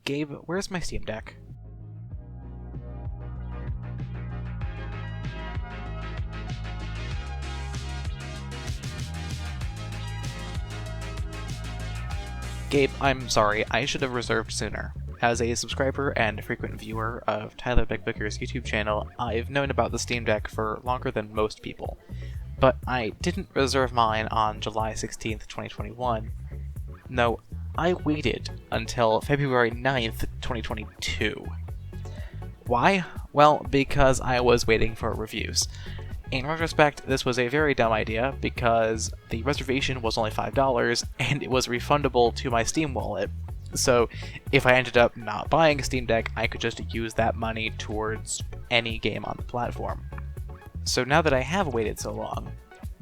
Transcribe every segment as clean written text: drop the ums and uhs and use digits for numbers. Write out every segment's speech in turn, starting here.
Gabe, where's my Steam Deck? Gabe, I'm sorry, I should have reserved sooner. As a subscriber and frequent viewer of Tyler Bickbicker's YouTube channel, I've known about the Steam Deck for longer than most people. But I didn't reserve mine on July 16th, 2021. No, I waited until February 9th, 2022. Why? Well, because I was waiting for reviews. In retrospect, this was a very dumb idea because the reservation was only $5 and it was refundable to my Steam wallet. So if I ended up not buying a Steam Deck, I could just use that money towards any game on the platform. So now that I have waited so long,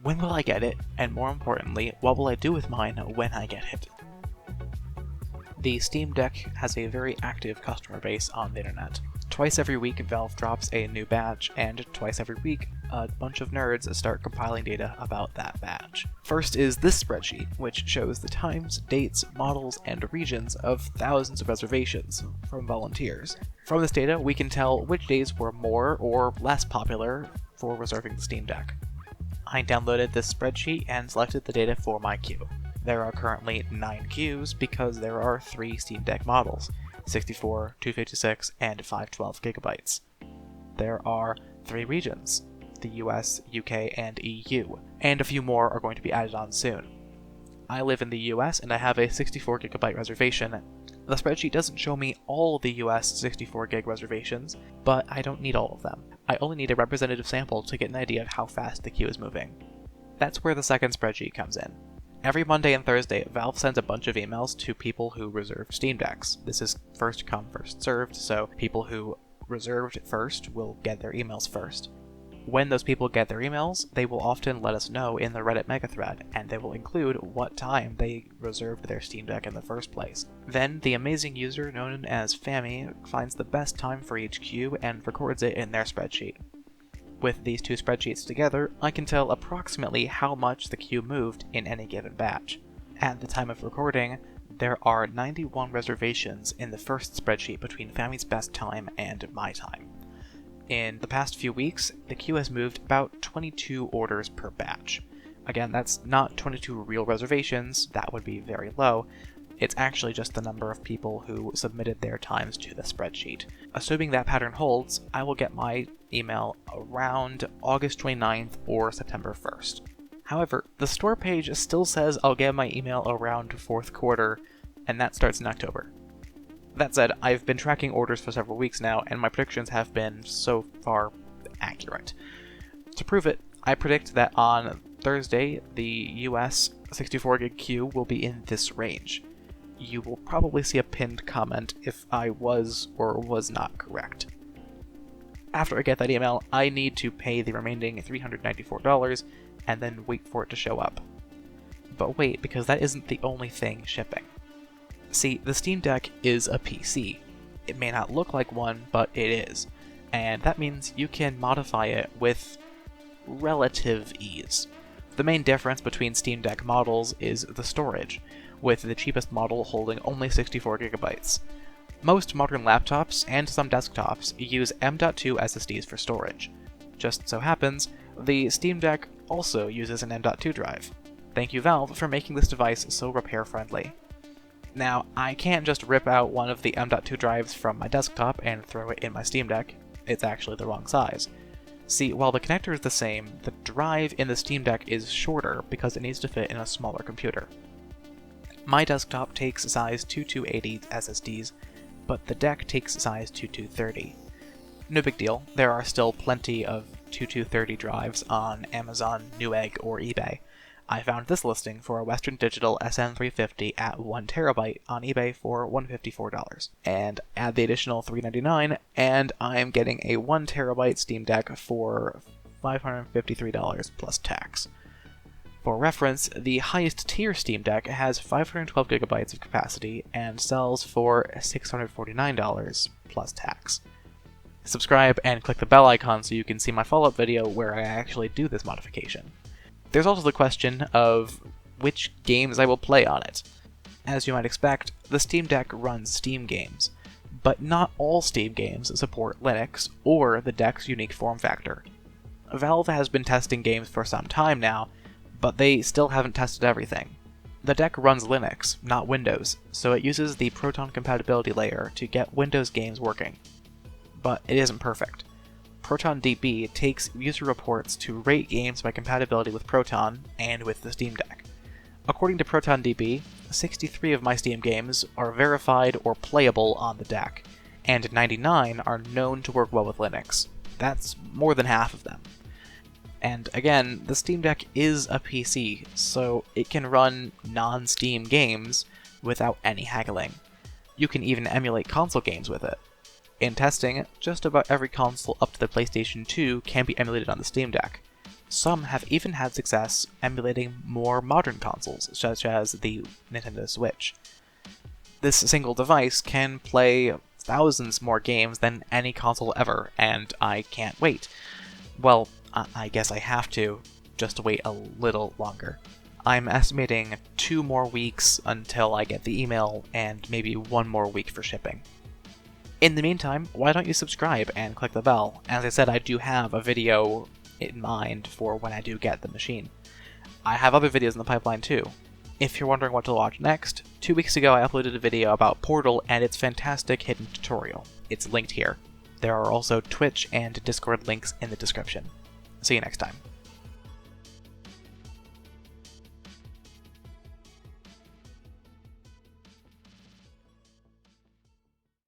when will I get it? And more importantly, what will I do with mine when I get it? The Steam Deck has a very active customer base on the internet. Twice every week, Valve drops a new badge, and twice every week, a bunch of nerds start compiling data about that badge. First is this spreadsheet, which shows the times, dates, models, and regions of thousands of reservations from volunteers. From this data, we can tell which days were more or less popular for reserving the Steam Deck. I downloaded this spreadsheet and selected the data for my queue. There are currently 9 queues because there are 3 Steam Deck models, 64, 256, and 512 gigabytes. There are 3 regions, the US, UK, and EU, and a few more are going to be added on soon. I live in the US and I have a 64 gigabyte reservation. The spreadsheet doesn't show me all the US 64 gig reservations, but I don't need all of them. I only need a representative sample to get an idea of how fast the queue is moving. That's where the second spreadsheet comes in. Every Monday and Thursday, Valve sends a bunch of emails to people who reserved Steam Decks. This is first come, first served, so people who reserved first will get their emails first. When those people get their emails, they will often let us know in the Reddit megathread, and they will include what time they reserved their Steam Deck in the first place. Then, the amazing user known as Fami finds the best time for each queue and records it in their spreadsheet. With these two spreadsheets together, I can tell approximately how much the queue moved in any given batch. At the time of recording, there are 91 reservations in the first spreadsheet between Fami's best time and my time. In the past few weeks, the queue has moved about 22 orders per batch. Again, that's not 22 real reservations, that would be very low. It's actually just the number of people who submitted their times to the spreadsheet. Assuming that pattern holds, I will get my email around August 29th or September 1st. However, the store page still says I'll get my email around 4th quarter, and that starts in October. That said, I've been tracking orders for several weeks now, and my predictions have been, so far, accurate. To prove it, I predict that on Thursday, the US 64 gig queue will be in this range. You will probably see a pinned comment if I was or was not correct. After I get that email, I need to pay the remaining $394 and then wait for it to show up. But wait, because that isn't the only thing shipping. See, the Steam Deck is a PC. It may not look like one, but it is. And that means you can modify it with relative ease. The main difference between Steam Deck models is the storage, with the cheapest model holding only 64 gigabytes. Most modern laptops and some desktops use M.2 SSDs for storage. Just so happens, the Steam Deck also uses an M.2 drive. Thank you, Valve, for making this device so repair-friendly. Now, I can't just rip out one of the M.2 drives from my desktop and throw it in my Steam Deck. It's actually the wrong size. See, while the connector is the same, the drive in the Steam Deck is shorter because it needs to fit in a smaller computer. My desktop takes size 2280 SSDs, but the deck takes size 2230. No big deal, there are still plenty of 2230 drives on Amazon, Newegg, or eBay. I found this listing for a Western Digital SN350 at 1TB on eBay for $154. And add the additional $399, and I'm getting a 1TB Steam Deck for $553 plus tax. For reference, the highest tier Steam Deck has 512 gigabytes of capacity and sells for $649 plus tax. Subscribe and click the bell icon so you can see my follow-up video where I actually do this modification. There's also the question of which games I will play on it. As you might expect, the Steam Deck runs Steam games, but not all Steam games support Linux or the Deck's unique form factor. Valve has been testing games for some time now, but they still haven't tested everything. The Deck runs Linux, not Windows, so it uses the Proton compatibility layer to get Windows games working. But it isn't perfect. ProtonDB takes user reports to rate games by compatibility with Proton and with the Steam Deck. According to ProtonDB, 63 of my Steam games are verified or playable on the Deck, and 99 are known to work well with Linux. That's more than half of them. And again, the Steam Deck is a PC, so it can run non-Steam games without any haggling. You can even emulate console games with it. In testing, just about every console up to the PlayStation 2 can be emulated on the Steam Deck. Some have even had success emulating more modern consoles, such as the Nintendo Switch. This single device can play thousands more games than any console ever, and I can't wait. Well, I guess I have to, just to wait a little longer. I'm estimating 2 more weeks until I get the email, and maybe 1 more week for shipping. In the meantime, why don't you subscribe and click the bell? As I said, I do have a video in mind for when I do get the machine. I have other videos in the pipeline too. If you're wondering what to watch next, 2 weeks ago I uploaded a video about Portal and its fantastic hidden tutorial. It's linked here. There are also Twitch and Discord links in the description. See you next time.